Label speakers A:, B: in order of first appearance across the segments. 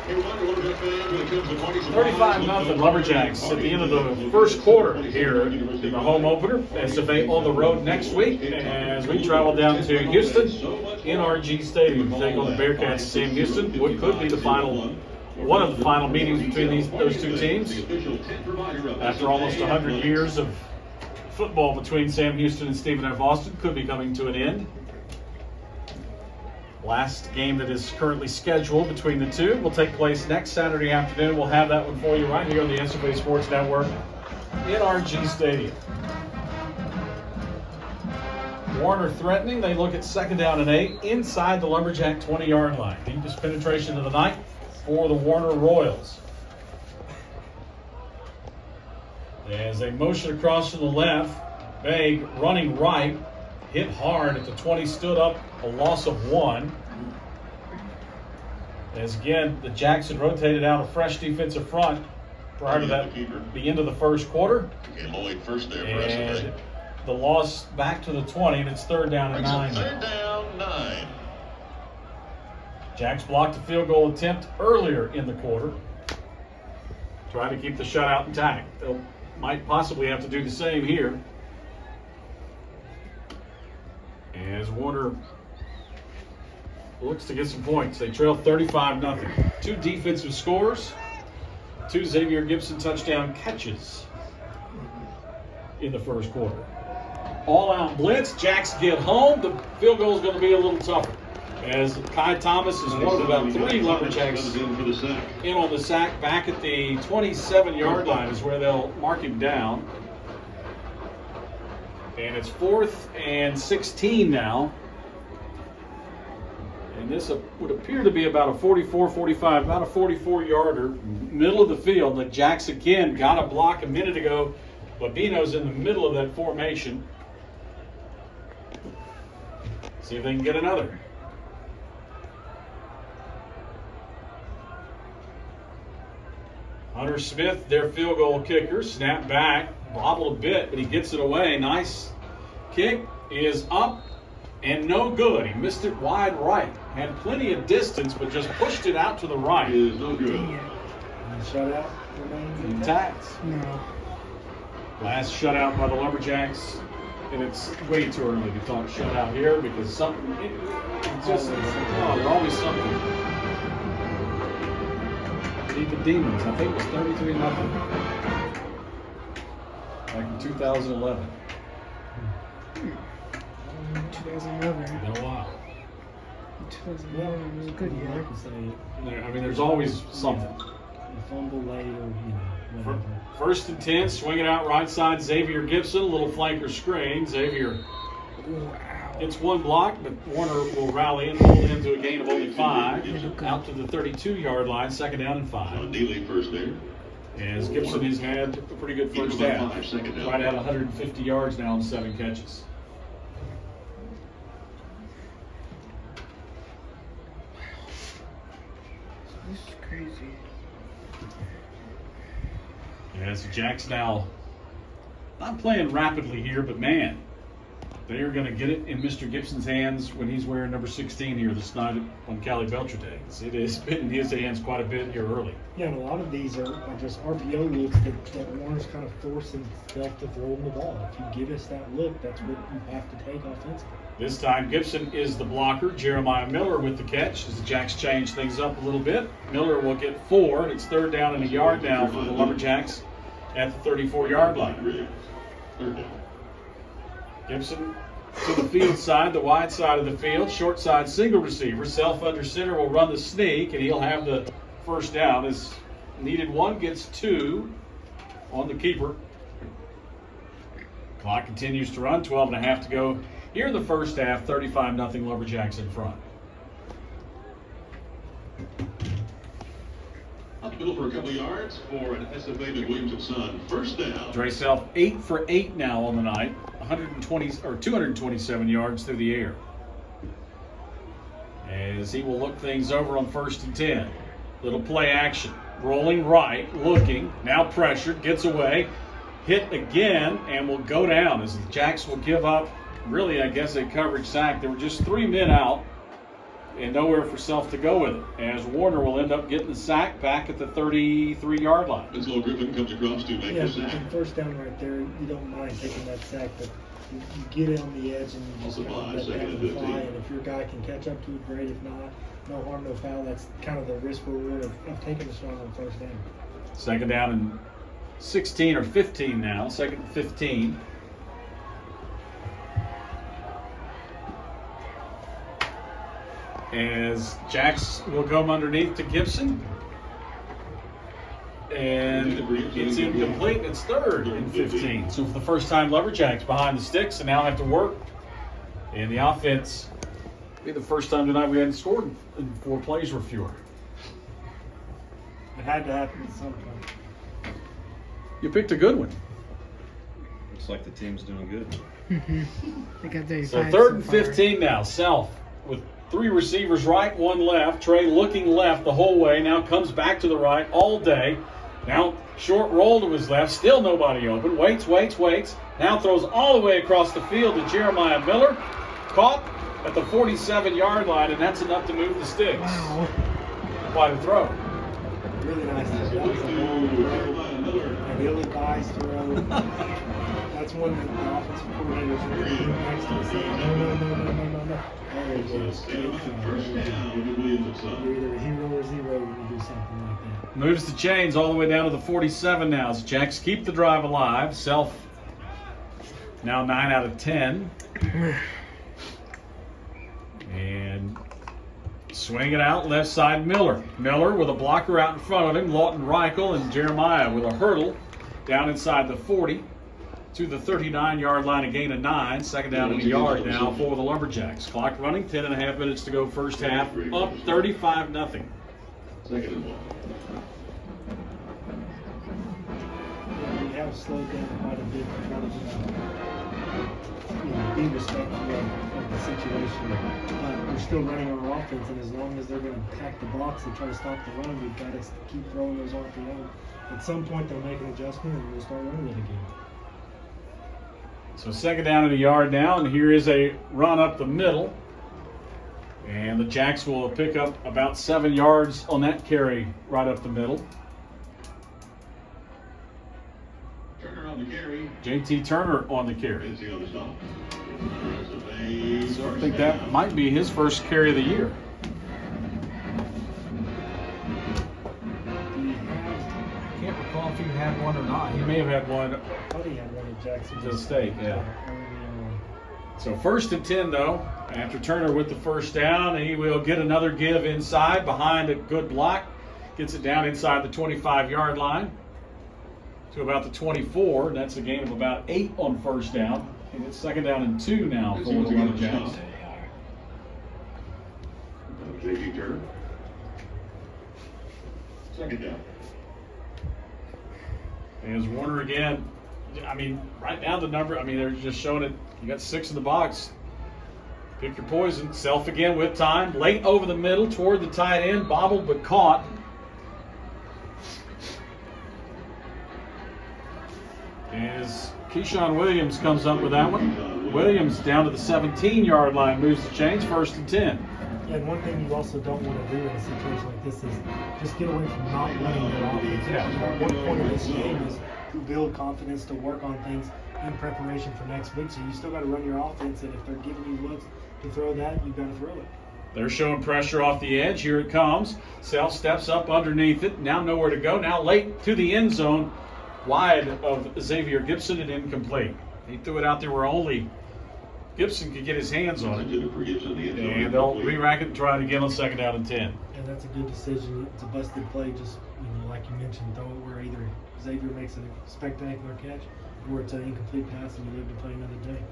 A: 35-0 Lumberjacks at the end of the first quarter here in the home opener. SFA on the road next week as we travel down to Houston, NRG Stadium, to take on the Bearcats. Sam Houston. What could be the one of the final meetings between those two teams after almost 100 years of football between Sam Houston and Stephen F. Austin could be coming to an end. Last game that is currently scheduled between the two will take place next Saturday afternoon. We'll have that one for you right here on the SFA Sports Network, NRG Stadium. Warner threatening. They look at 2nd down and 8 inside the Lumberjack 20-yard line. Deepest penetration of the night for the Warner Royals. As they motion across from the left, Begg running right, hit hard at the 20, stood up, a loss of 1. As again, the Jackson rotated out a fresh defensive front prior to the end of the first quarter. And the loss back to the 20, and it's 3rd down and 9.
B: 3rd down, 9.
A: Jacks blocked a field goal attempt earlier in the quarter. Try to keep the shutout intact. They'll might possibly have to do the same here. As Warner looks to get some points. They trail 35-0. 2 defensive scores, 2 Xavier Gibson touchdown catches in the first quarter. All-out blitz. Jacks get home. The field goal is going to be a little tougher, as Kai Thomas is one of about 3 Lumberjacks in on the sack. Back at the 27-yard line is where they'll mark him down. And it's 4th and 16 now. And this would appear to be about a 44-45, about a 44-yarder, middle of the field. The Jacks again got a block a minute ago. Babino's in the middle of that formation. See if they can get another. Hunter Smith, their field goal kicker, snapped back, bobbled a bit, but he gets it away. Nice kick is up and no good. He missed it wide right. Had plenty of distance, but just pushed it out to the right.
B: It is no good.
C: Shutout.
A: Intact.
C: No.
A: Last shutout by the Lumberjacks, and it's way too early to talk shutout here because something, there's always something. The Demons, I think it was 33-0 back in 2011.
C: 2011.
A: It's been a while.
C: 2011 was a good year.
A: I mean, there's always something.
C: A fumble late or, whatever.
A: 1st and 10, swing it out right side. Xavier Gibson, a little flanker screen. Xavier gets 1 block, but Warner will rally and hold him to a gain of only 5. Out to the 32-yard line, 2nd down and 5.
B: Neely first there.
A: As Gibson has had a pretty good first half. Right at 150 yards now on 7 catches.
C: This is crazy.
A: As the Jacks now not playing rapidly here, but man, they are going to get it in Mr. Gibson's hands when he's wearing number 16 here this night on Cali Belcher Day. It has been in his hands quite a bit here early.
D: Yeah, and a lot of these are just RPO looks that Warner's kind of forcing himself to throw him the ball. If you give us that look, that's what you have to take offensively.
A: This time Gibson is the blocker. Jeremiah Miller with the catch as the Jacks change things up a little bit. Miller will get 4, and it's 3rd down and a yard now for the Lumberjacks at the 34-yard line. Gibson to the field side, the wide side of the field, short side single receiver. Self under center will run the sneak, and he'll have the 1st down. As needed 1, gets 2 on the keeper. Clock continues to run, 12.5 to go here in the first half, 35-0 Lumberjacks in front.
B: Up middle for a couple yards for an SFA McWilliams & Son. 1st down.
A: Dre Self 8 for 8 now on the night, 227 yards through the air. As he will look things over on 1st and 10. Little play action, rolling right, looking, now pressured, gets away, hit again, and will go down as the Jacks will give up, really, I guess, a coverage sack. There were just 3 men out and nowhere for Self to go with it, as Warner will end up getting the sack back at the 33-yard line.
B: Winslow Griffin comes across to make
D: Yeah,
B: the sack.
D: and first down right there, you don't mind taking that sack, but you get it on the edge and you just
B: Also
D: kind of
B: by
D: let
B: second
D: that
B: and
D: one
B: 15.
D: fly. And if your guy can catch up to it, great. If not, no harm, no foul. That's kind of the risk reward of taking a shot on first down.
A: Second down and 16 or 15 now. Second and 15. As Jax will come underneath to Gibson. And it's incomplete. It's third and 15. So for the first time, Lumberjacks behind the sticks and now have to work. And the offense, be the first time tonight we hadn't scored in 4 plays or fewer.
D: It had to happen at some point.
A: You picked a good one.
E: Looks like the team's doing good.
C: They got 35
A: So third and
C: so far.
A: 15 now. Self with 3 receivers right, 1 left. Trey looking left the whole way. Now comes back to the right all day. Now short roll to his left. Still nobody open. Waits. Now throws all the way across the field to Jeremiah Miller. Caught at the 47-yard line, and that's enough to move the sticks.
C: Wow.
A: Quite a throw.
D: Really nice. That was a long throw. An ill-advised throw. That's one that the offensive coordinators are really next to us saying, no. There it is.
B: First down with Williams and
D: You're
B: Son.
D: either a hero or zero when you do something like that.
A: Moves the chains all the way down to the 47 now. As Jacks keep the drive alive. Self now 9 out of 10. And swing it out left side Miller. Miller with a blocker out in front of him. Lawton Reichel and Jeremiah with a hurdle down inside the 40 to the 39-yard line, a gain of 9. Second down and a yard now for the Lumberjacks. Clock running, 10.5 minutes to go first half. Up 35-0.
B: Second and 1.
D: We have slowed down quite a bit to try to be respectful of the situation. We're still running our offense, and as long as they're going to pack the box and try to stop the run, we've got to keep throwing those RPO. At some point, they'll make an adjustment, and we'll start running it again.
A: So second down and a yard now, and here is a run up the middle. And the Jacks will pick up about 7 yards on that carry right up the middle.
B: Turner on the carry.
A: JT Turner on the carry.
B: Vinci on the stop.
A: So I think that might be his first carry of the year.
D: Do you have,
A: I can't recall if he had one or not. He may have had one.
D: I thought he had one at Jacksonville
A: To State, yeah.
D: early on.
A: So first and 10 though, after Turner with the first down, he will get another give inside behind a good block. Gets it down inside the 25-yard line to about the 24. That's a gain of about 8 on first down. And it's second down and 2 now for the Lumberjacks.
B: JT Turner. Second down.
A: As Warner again, I mean, right now the number, I mean, they're just showing it. You got 6 in the box. Pick your poison. Self again with time. Late over the middle toward the tight end. Bobbled but caught. As Keyshawn Williams comes up with that one. Williams down to the 17-yard line. Moves the chains. First and 10.
D: Yeah, and one thing you also don't want to do in a situation like this is just get away from not running your offense.
A: Yeah.
D: One point of this game is to build confidence, to work on things in preparation for next week. So you still got to run your offense, and if they're giving you looks to throw that, you've got to throw it.
A: They're showing pressure off the edge. Here it comes. Self steps up underneath it. Now nowhere to go. Now late to the end zone. Wide of Xavier Gibson and incomplete. He threw it out there where only Gibson could get his hands on it. And they'll re-rack it and try it again on second down and 10.
D: And that's a good decision. It's a busted play. Just, like you mentioned, throw it where either Xavier makes a spectacular catch or it's an incomplete pass and you live to play another day.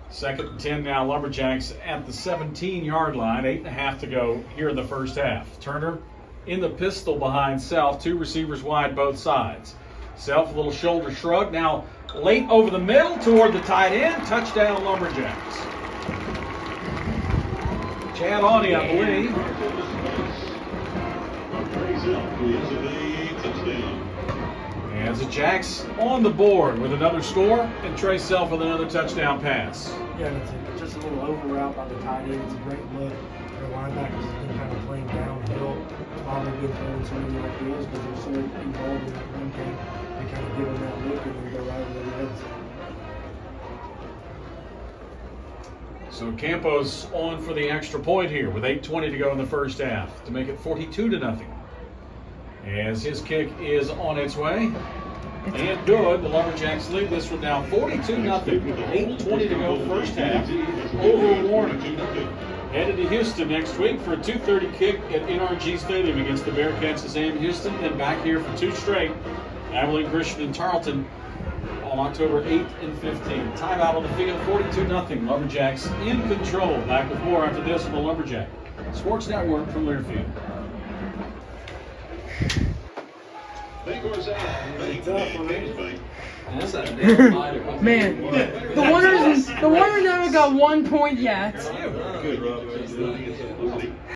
A: Second and 10 now, Lumberjacks at the 17-yard line. 8.5 to go here in the first half. Turner in the pistol behind Self. 2 receivers wide both sides. Self, a little shoulder shrug. Now late over the middle toward the tight end. Touchdown, Lumberjacks. Chad Awney, I believe. As the Jacks on the board with another score, and Trey Self with another touchdown pass.
D: Yeah, and it's just a little over route by the tight end. It's a great look. the linebackers have been kind of playing downhill. Probably been throwing so many ideas because they're so involved in that run game. They kind of give them that look and then go right over their heads.
A: So Campos on for the extra point here with 8:20 to go in the first half to make it 42-0. As his kick is on its way. And good. The Lumberjacks lead this one now 42-0 with 8:20 to go first half. Over Warner. Headed to Houston next week for a 2:30 kick at NRG Stadium against the Bearcats of Sam Houston. Then back here for 2 straight. Abilene Christian and Tarleton on October 8th and 15th. Timeout on the field, 42-0. Lumberjacks in control. Back with more after this on the Lumberjack Sports Network from Learfield.
F: Man, the Warriors never got 1 point yet.
E: Good, Rob.